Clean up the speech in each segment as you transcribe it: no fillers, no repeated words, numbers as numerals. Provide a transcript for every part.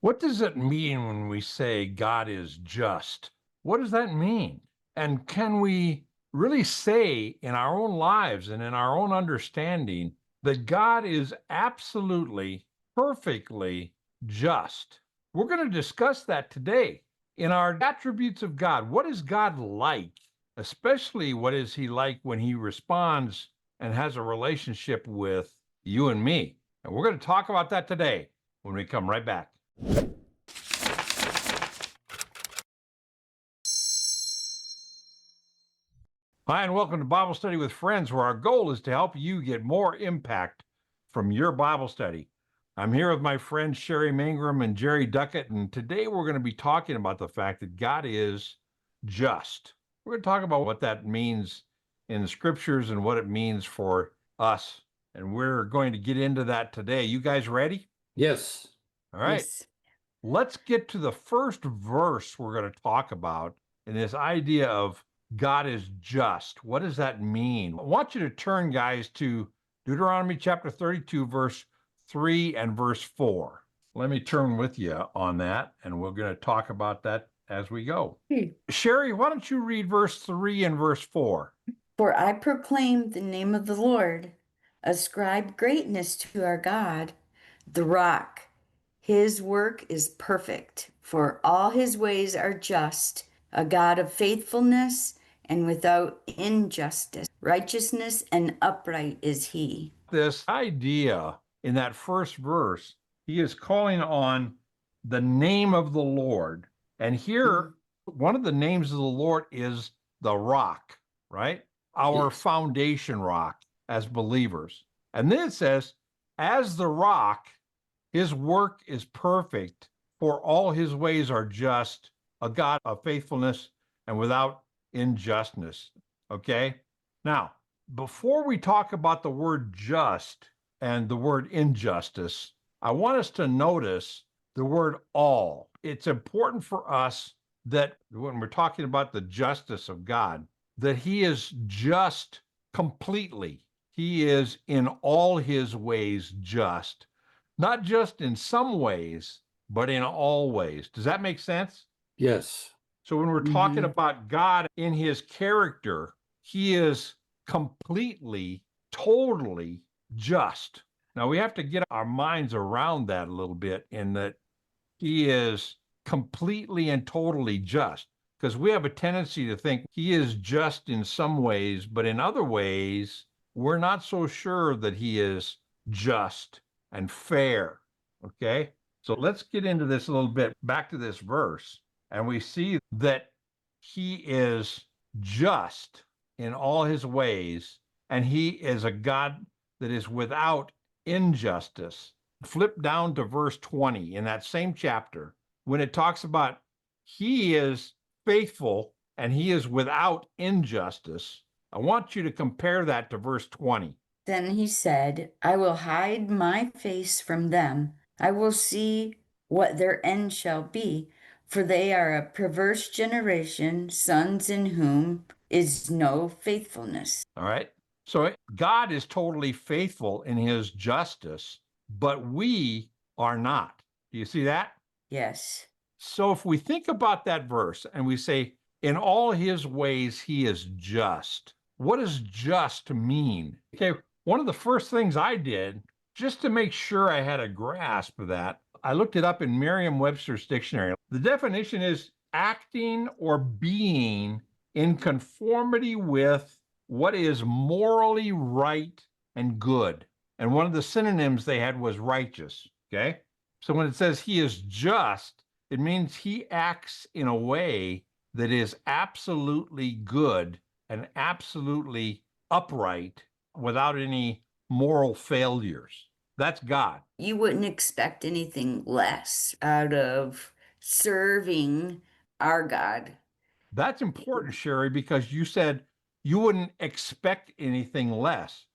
What does it mean when we say God is just? What does that mean? And can we really say in our own lives and in our own understanding that God is absolutely, perfectly just? We're going to discuss that today in our attributes of God. What is God like? Especially what is he like when he responds and has a relationship with you and me? And we're going to talk about that today when we come right back. Hi, and welcome to Bible Study with Friends, where our goal is to help you get more impact from your Bible study. I'm here with my friends Sherry Mangrum and Jerry Duckett, and today we're going to be talking about the fact that God is just. We're going to talk about what that means in the scriptures and what it means for us, and we're going to get into that today. You guys ready? Yes. All right. Yes. Let's get to the first verse we're going to talk about in this idea of God is just. What does that mean? I want you to turn, guys, to Deuteronomy chapter 32, verse 3 and verse 4. Let me turn with you on that, and we're going to talk about that as we go. Sherry, why don't you read verse 3 and verse 4? For I proclaim the name of the Lord, ascribe greatness to our God, the rock. His work is perfect, for all his ways are just, a God of faithfulness and without injustice. Righteousness and upright is he. This idea in that first verse, he is calling on the name of the Lord. And here, one of the names of the Lord is the rock, right? Our Yes. foundation rock as believers. And then it says, as the rock, his work is perfect, for all his ways are just, a God of faithfulness and without injustice. Okay? Now, before we talk about the word just and the word injustice, I want us to notice the word all. It's important for us that when we're talking about the justice of God, that he is just completely. He is in all his ways just, not just in some ways, but in all ways. Does that make sense? Yes. So when we're talking about God in his character, he is completely, totally just. Now we have to get our minds around that a little bit, in that he is completely and totally just, because we have a tendency to think he is just in some ways, but in other ways, we're not so sure that he is just and fair. Okay. So let's get into this a little bit. Back to this verse, and we see that he is just in all his ways, and he is a God that is without injustice. Flip down to verse 20 in that same chapter when it talks about he is faithful and he is without injustice. I want you to compare that to verse 20. Then he said, I will hide my face from them. I will see what their end shall be, for they are a perverse generation, sons in whom is no faithfulness. All right. So God is totally faithful in his justice, but we are not. Do you see that? Yes. So if we think about that verse and we say, in all his ways, he is just. What does just mean? Okay, one of the first things I did, just to make sure I had a grasp of that, I looked it up in Merriam-Webster's dictionary. The definition is acting or being in conformity with what is morally right and good. And one of the synonyms they had was righteous. Okay. So when it says he is just, it means he acts in a way that is absolutely good and absolutely upright without any moral failures. That's God. You wouldn't expect anything less out of serving our God. That's important, Sherry, because you said you wouldn't expect anything less.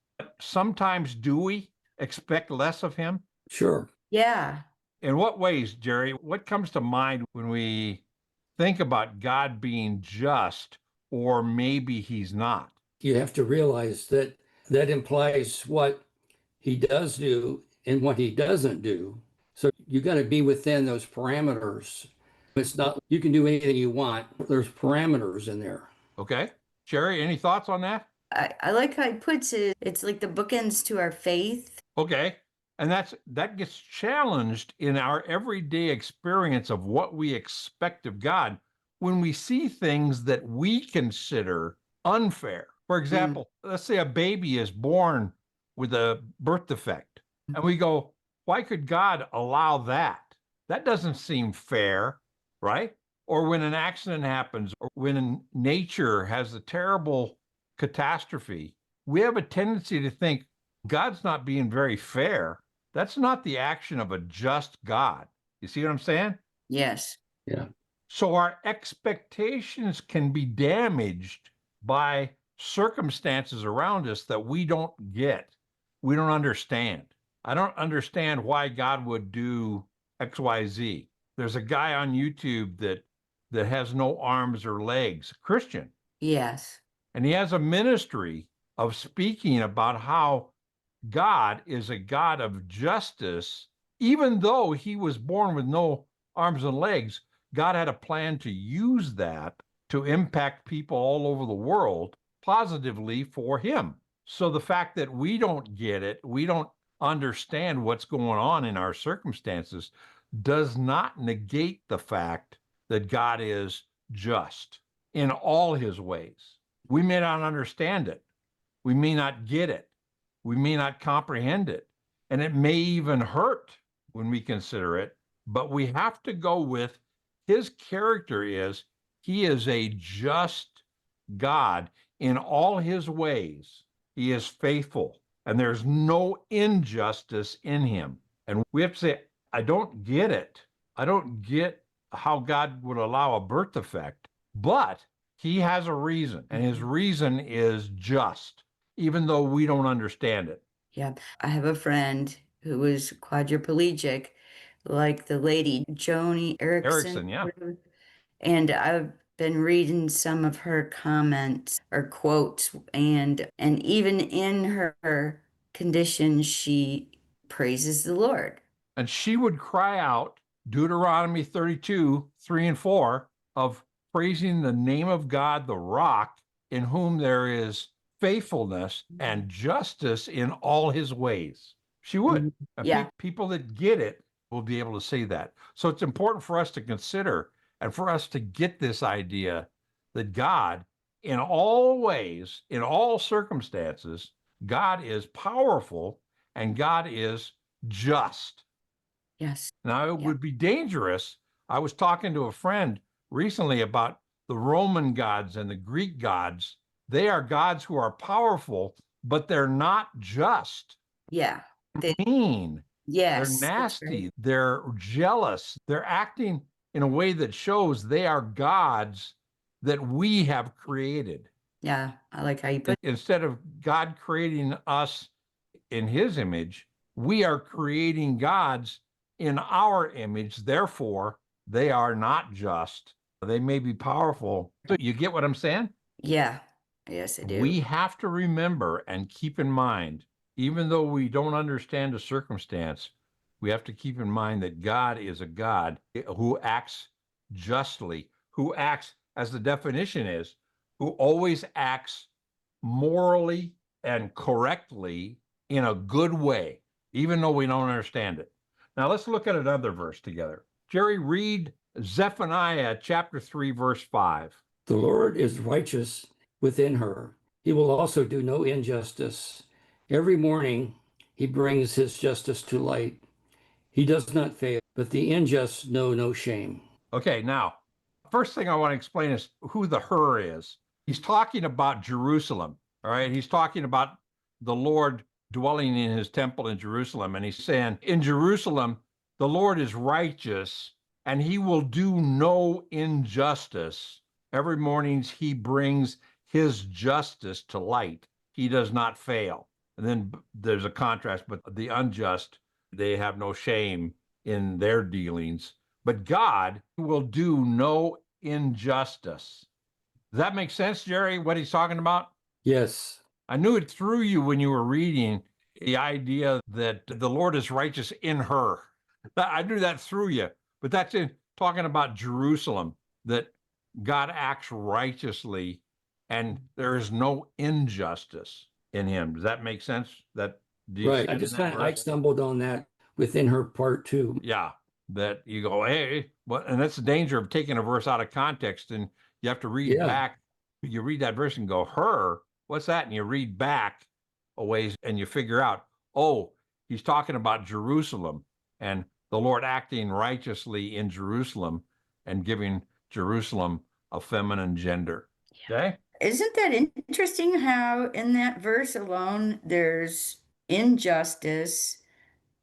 Sometimes do we expect less of him? Sure. Yeah. In what ways, Jerry? What comes to mind when we think about God being just, or maybe he's not? You have to realize that that implies what he does do and what he doesn't do. So you got to be within those parameters. It's not, you can do anything you want. There's parameters in there. Okay. Sherry, any thoughts on that? I like how he puts it. It's like the bookends to our faith. Okay. And that gets challenged in our everyday experience of what we expect of God when we see things that we consider unfair. For example, let's say a baby is born with a birth defect, and we go, why could God allow that? That doesn't seem fair, right? Or when an accident happens, or when nature has a terrible catastrophe, we have a tendency to think God's not being very fair. That's not the action of a just God. You see what I'm saying? Yes. Yeah. So our expectations can be damaged by circumstances around us that we don't get. We don't understand. I don't understand why God would do XYZ. There's a guy on YouTube that has no arms or legs, Christian, Yes. and he has a ministry of speaking about how God is a God of justice. Even though he was born with no arms and legs, God had a plan to use that to impact people all over the world positively for him. So the fact that we don't get it, we don't understand what's going on in our circumstances, does not negate the fact that God is just in all his ways. We may not understand it. We may not get it. We may not comprehend it. And it may even hurt when we consider it. But we have to go with his character is he is a just God in all his ways. He is faithful, and there's no injustice in him. And we have to say, I don't get it. I don't get how God would allow a birth defect, but he has a reason, and his reason is just, even though we don't understand it. Yeah. I have a friend who was quadriplegic, like the lady, Joni Erickson, Erickson. yeah. And I've been reading some of her comments or quotes, and even in her condition, she praises the Lord. And she would cry out Deuteronomy 32, 3 and 4 of praising the name of God, the rock, in whom there is faithfulness and justice in all his ways. She would. And Yeah. people that get it will be able to say that. So it's important for us to consider and for us to get this idea that God, in all ways, in all circumstances, God is powerful and God is just. Yes. Now, it would be dangerous. I was talking to a friend recently about the Roman gods and the Greek gods. They are gods who are powerful, but they're not just. Yeah. They're mean. Yes. They're that's nasty. right. They're jealous. They're acting in a way that shows they are gods that we have created. Yeah. I like how you put Instead of God creating us in his image, we are creating gods in our image. Therefore, they are not just. They may be powerful. So you get what I'm saying? Yeah. Yes, I do. We have to remember and keep in mind, even though we don't understand a circumstance, we have to keep in mind that God is a God who acts justly, who acts, as the definition is, who always acts morally and correctly in a good way, even though we don't understand it. Now let's look at another verse together. Jerry, read Zephaniah chapter 3, verse 5. The Lord is righteous within her. He will also do no injustice. Every morning he brings his justice to light. He does not fail, but the unjust know no shame. Okay, now, first thing I want to explain is who the her is. He's talking about Jerusalem, all right? He's talking about the Lord dwelling in his temple in Jerusalem. And he's saying, in Jerusalem, the Lord is righteous and he will do no injustice. Every morning he brings his justice to light. He does not fail. And then there's a contrast, but the unjust, they have no shame in their dealings. But God will do no injustice. Does that make sense, Jerry, what he's talking about? Yes. I knew it through you when you were reading the idea that the Lord is righteous in her. I do that through you. But that's in talking about Jerusalem, that God acts righteously and there is no injustice in him. Does that make sense? That do you see Right. I stumbled on that within her part too. Yeah, that you go, hey, but and that's the danger of taking a verse out of context, and you have to read back. You read that verse and go, her, what's that? And you read back a ways and you figure out, oh, he's talking about Jerusalem and the Lord acting righteously in Jerusalem and giving Jerusalem a feminine gender. Okay. Isn't that interesting how in that verse alone there's injustice,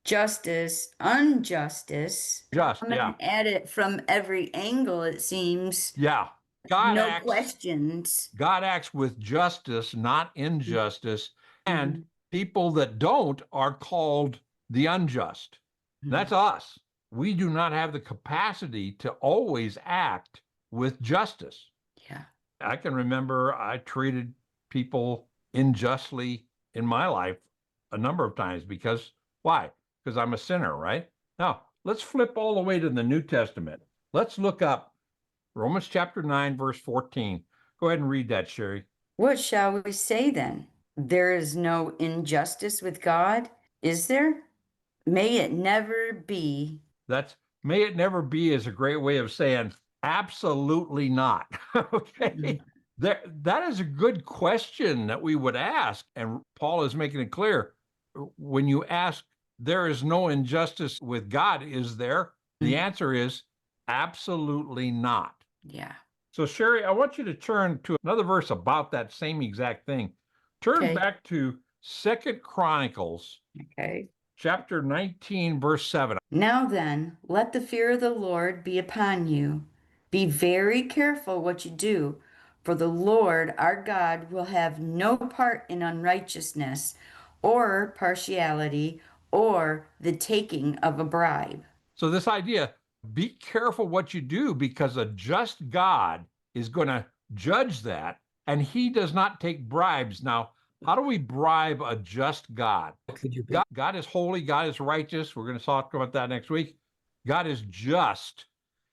justice, unjustice? Just, Come and at it from every angle, it seems. Yeah. God No acts, questions. God acts with justice, not injustice. And Mhm. people that don't are called the unjust. That's us. We do not have the capacity to always act with justice. Yeah. I can remember I treated people unjustly in my life a number of times because why? Because I'm a sinner, right? Now, let's flip all the way to the New Testament. Let's look up Romans chapter 9, verse 14. Go ahead and read that, Sherry. What shall we say then? There is no injustice with God, is there? May it never be. That's may it never be is a great way of saying absolutely not. Okay. That is a good question that we would ask. And Paul is making it clear. When you ask, there is no injustice with God, is there? The answer is absolutely not. Yeah. So, Sherry, I want you to turn to another verse about that same exact thing. Turn back to Second Chronicles. Okay. Chapter 19, verse 7. Now then, let the fear of the Lord be upon you. Be very careful what you do, for the Lord our God will have no part in unrighteousness or partiality or the taking of a bribe. So this idea, be careful what you do because a just God is going to judge that, and he does not take bribes. Now, how do we bribe a just God? God is holy, God is righteous. We're going to talk about that next week. God is just,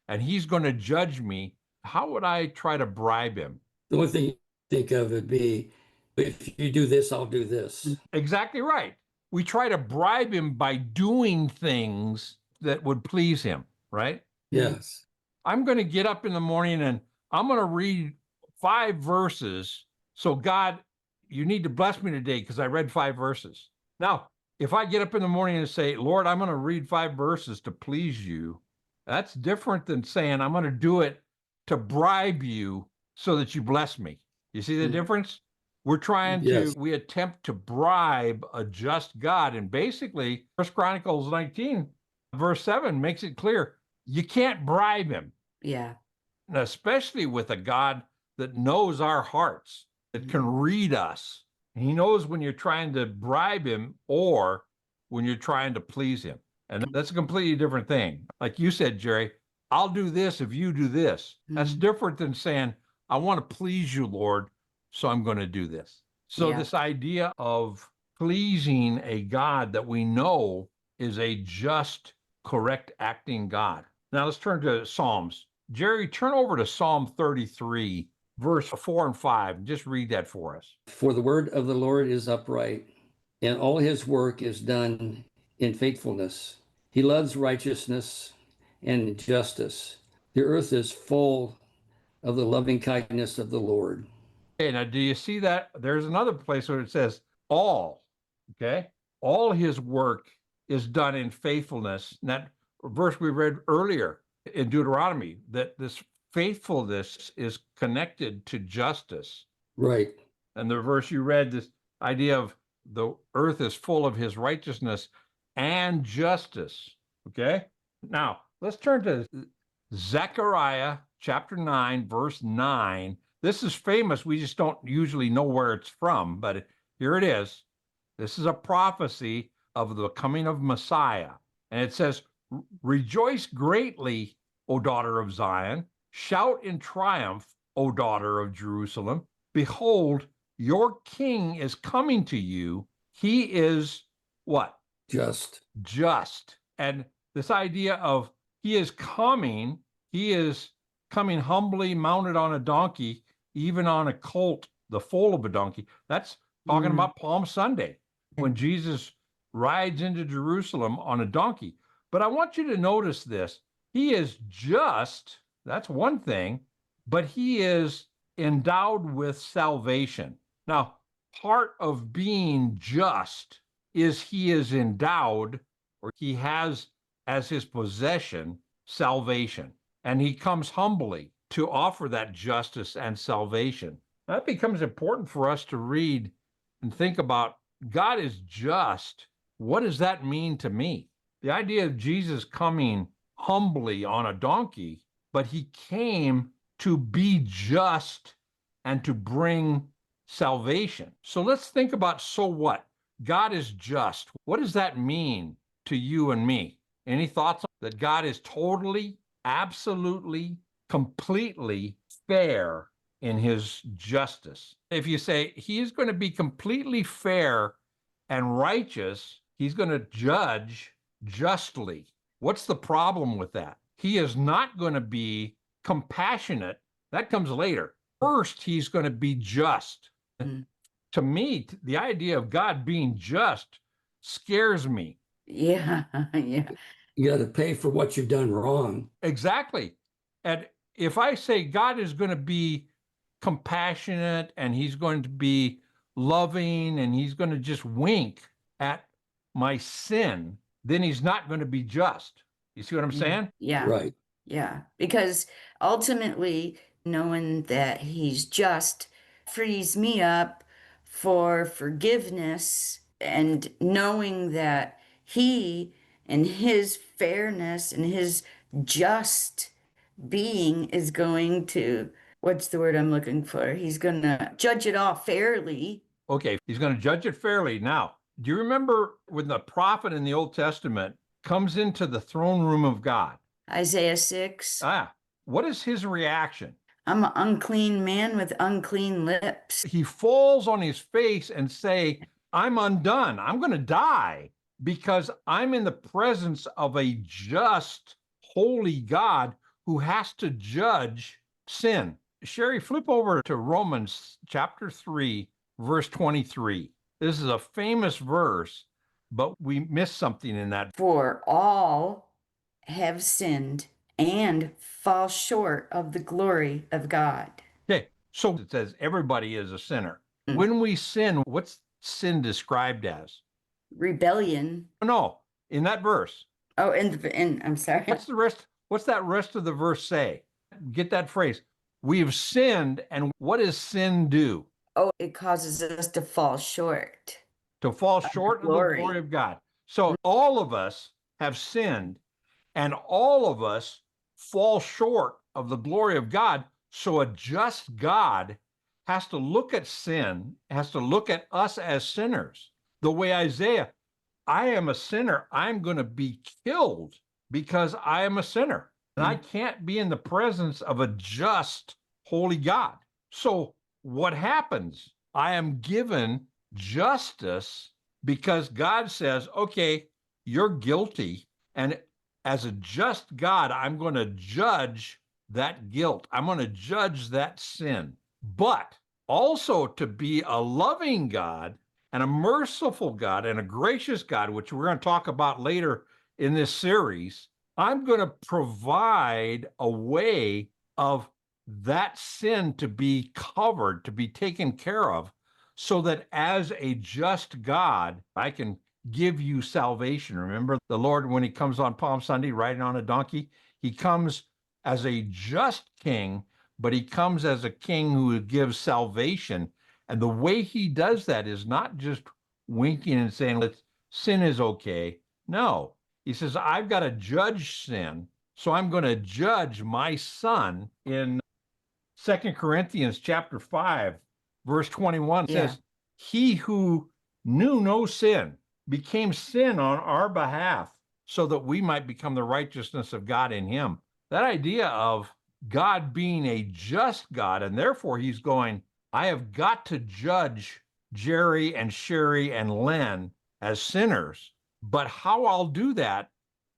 and he's going to judge me. How would I try to bribe him? The only thing you think of would be, if you do this, I'll do this. Exactly right. We try to bribe him by doing things that would please him, right? Yes. I'm going to get up in the morning and I'm going to read 5 verses. So God, you need to bless me today because I read 5 verses. Now, if I get up in the morning and say, Lord, I'm going to read 5 verses to please you, that's different than saying I'm going to do it to bribe you so that you bless me. You see the difference? We're trying to, we attempt to bribe a just God. And basically, 1 Chronicles 19, verse 7 makes it clear you can't bribe him. Yeah. And especially with a God that knows our hearts, that can read us. He knows when you're trying to bribe him or when you're trying to please him. And that's a completely different thing. Like you said, Jerry, I'll do this if you do this. That's different than saying, I want to please you, Lord, so I'm going to do this. So this idea of pleasing a God that we know is a just, correct acting God. Now let's turn to Psalms. Jerry, turn over to Psalm 33, verse 4 and 5. Just read that for us. For the word of the Lord is upright, and all his work is done in faithfulness. He loves righteousness and justice. The earth is full of the loving kindness of the Lord. Okay, now do you see that? There's another place where it says all, okay? All his work is done in faithfulness. And that verse we read earlier in Deuteronomy, that this faithfulness is connected to justice. Right. And the verse you read, this idea of the earth is full of his righteousness and justice, okay? Now, let's turn to Zechariah chapter 9, verse 9. This is famous. We just don't usually know where it's from, but here it is. This is a prophecy of the coming of Messiah. And it says, rejoice greatly, O daughter of Zion. Shout in triumph, O daughter of Jerusalem. Behold, your king is coming to you. He is what? Just. Just. And This idea of he is coming humbly mounted on a donkey, even on a colt, the foal of a donkey. That's talking about Palm Sunday, when Jesus rides into Jerusalem on a donkey. But I want you to notice this. He is just, that's one thing, but he is endowed with salvation. Now, part of being just is he is endowed, or he has as his possession, salvation. And he comes humbly to offer that justice and salvation. That becomes important for us to read and think about. God is just. What does that mean to me? The idea of Jesus coming humbly on a donkey, but he came to be just and to bring salvation. So let's think about, so what? God is just. What does that mean to you and me? Any thoughts on that? God is totally, absolutely, completely fair in his justice. If you say he is going to be completely fair and righteous, he's going to judge justly. What's the problem with that? He is not going to be compassionate. That comes later. First, he's going to be just. To me, the idea of God being just scares me. Yeah. You got to pay for what you've done wrong. Exactly. And if I say God is going to be compassionate and he's going to be loving and he's going to just wink at my sin, then he's not going to be just. You see what I'm saying? Yeah. Right. Yeah. Because ultimately, knowing that he's just frees me up for forgiveness, and knowing that he and his fairness and his just being is going to, what's the word I'm looking for? He's going to judge it all fairly. Okay, he's going to judge it fairly. Now, do you remember when the prophet in the Old Testament comes into the throne room of God? Isaiah 6. What is his reaction? I'm an unclean man with unclean lips. He falls on his face and say, I'm undone. I'm going to die because I'm in the presence of a just, holy God who has to judge sin. Sherry, flip over to Romans chapter 3, verse 23. This is a famous verse, but we missed something in that. For all have sinned and fall short of the glory of God. Okay, so it says everybody is a sinner. When we sin, what's sin described as? Rebellion. No, in that verse. Oh, I'm sorry. What's the rest? What's that rest of the verse say? Get that phrase. We have sinned, and what does sin do? Oh, it causes us to fall short. To fall short of the glory of God. So all of us have sinned, and all of us fall short of the glory of God. So a just God has to look at sin, has to look at us as sinners. The way Isaiah, I am a sinner. I'm going to be killed because I am a sinner. And I can't be in the presence of a just, holy God. So what happens? I am given justice because God says, okay, you're guilty. And as a just God, I'm going to judge that guilt. I'm going to judge that sin. But also to be a loving God and a merciful God and a gracious God, which we're going to talk about later in this series, I'm going to provide a way of that sin to be covered, to be taken care of, so that as a just God, I can give you salvation. Remember the Lord, when he comes on Palm Sunday riding on a donkey, he comes as a just king, but he comes as a king who gives salvation. And the way he does that is not just winking and saying, sin is okay. No, he says, I've got to judge sin. So I'm going to judge my son. In 2 Corinthians chapter 5, verse 21 says, he who knew no sin became sin on our behalf so that we might become the righteousness of God in him. That idea of God being a just God, and therefore he's going, I have got to judge Jerry and Sherry and Len as sinners, but how I'll do that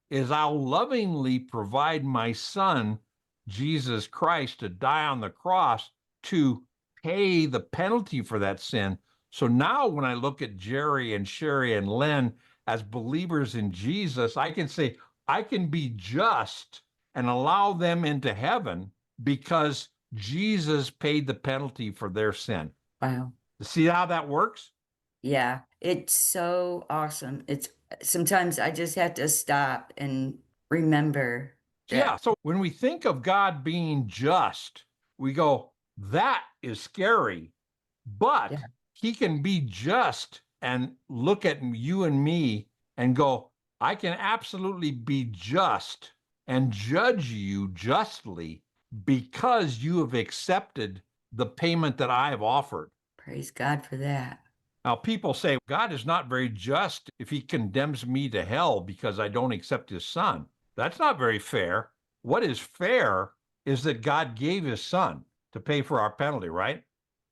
is I'll lovingly provide my son, Jesus Christ, to die on the cross to pay the penalty for that sin. So now when I look at Jerry and Sherry and Len as believers in Jesus, I can say, I can be just and allow them into heaven because Jesus paid the penalty for their sin. Wow. See how that works? Yeah, it's so awesome. It's sometimes I just have to stop and remember Yeah. that. So when we think of God being just, we go, that is scary, but Yeah. he can be just and look at you and me and go, I can absolutely be just and judge you justly because you have accepted the payment that I have offered. Praise God for that. Now, people say God is not very just if he condemns me to hell because I don't accept his son. That's not very fair. What is fair is that God gave his son to pay for our penalty, right?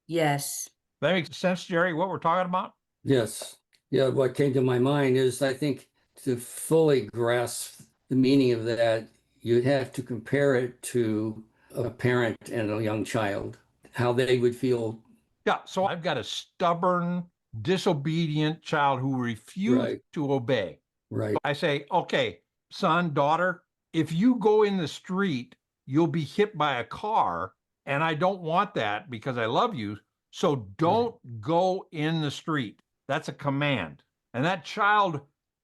Yes. That makes sense, Jerry, what we're talking about? Yes. Yeah, what came to my mind is I think to fully grasp the meaning of that, you'd have to compare it to a parent and a young child, how they would feel. Yeah, so I've got a stubborn, disobedient child who refuses Right. to obey. Right. I say, okay, son, daughter, if you go in the street, you'll be hit by a car, and I don't want that because I love you. So don't go in the street. That's a command. And that child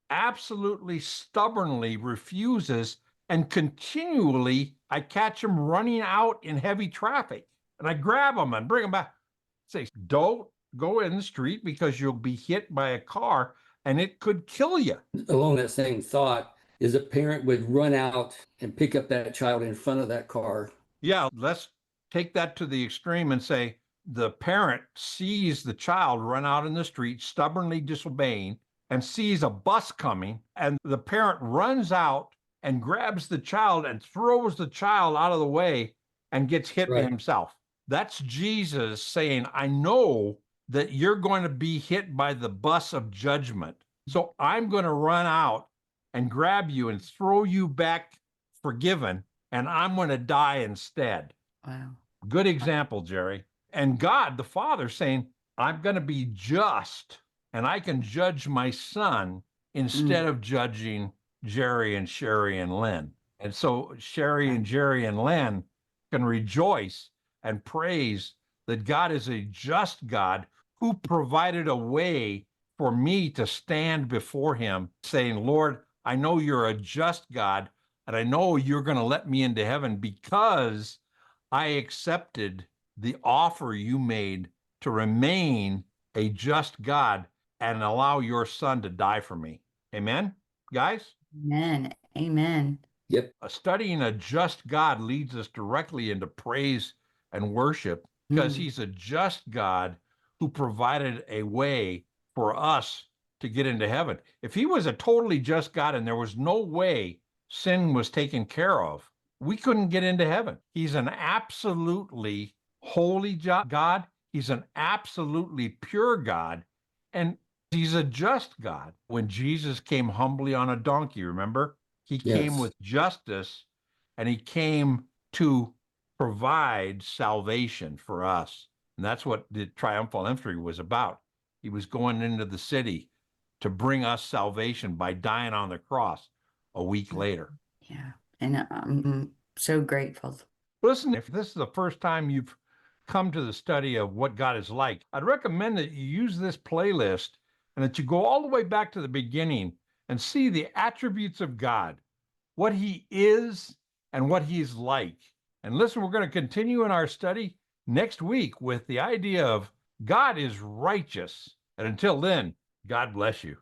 absolutely stubbornly refuses, and continually I catch him running out in heavy traffic, and I grab him and bring him back. Say, don't go in the street because you'll be hit by a car and it could kill you. Along that same thought is a parent would run out and pick up that child in front of that car. Yeah, let's take that to the extreme and say the parent sees the child run out in the street, stubbornly disobeying, and sees a bus coming, and the parent runs out and grabs the child and throws the child out of the way and gets hit Right. himself. That's Jesus saying, I know that you're going to be hit by the bus of judgment. So I'm going to run out and grab you and throw you back forgiven, and I'm going to die instead. Wow. Good example, Jerry. And God, the Father, saying, I'm going to be just and I can judge my son instead of judging Jerry and Sherry and Lynn. And so Sherry and Jerry and Lynn can rejoice and praise that God is a just God who provided a way for me to stand before him saying, Lord, I know you're a just God, and I know you're going to let me into heaven because I accepted the offer you made to remain a just God and allow your son to die for me. Amen, guys? Amen. Amen. Yep. Studying a just God leads us directly into praise and worship because he's a just God who provided a way for us to get into heaven. If he was a totally just God and there was no way sin was taken care of, we couldn't get into heaven. He's an absolutely holy God. He's an absolutely pure God. And he's a just God. When Jesus came humbly on a donkey, remember? He came with justice, and he came to provide salvation for us. And that's what the triumphal entry was about. He was going into the city to bring us salvation by dying on the cross a week later. Yeah. And I'm so grateful. Listen, if this is the first time you've come to the study of what God is like, I'd recommend that you use this playlist and that you go all the way back to the beginning and see the attributes of God, what he is and what he's like. And listen, we're going to continue in our study next week with the idea of God is righteous. And until then, God bless you.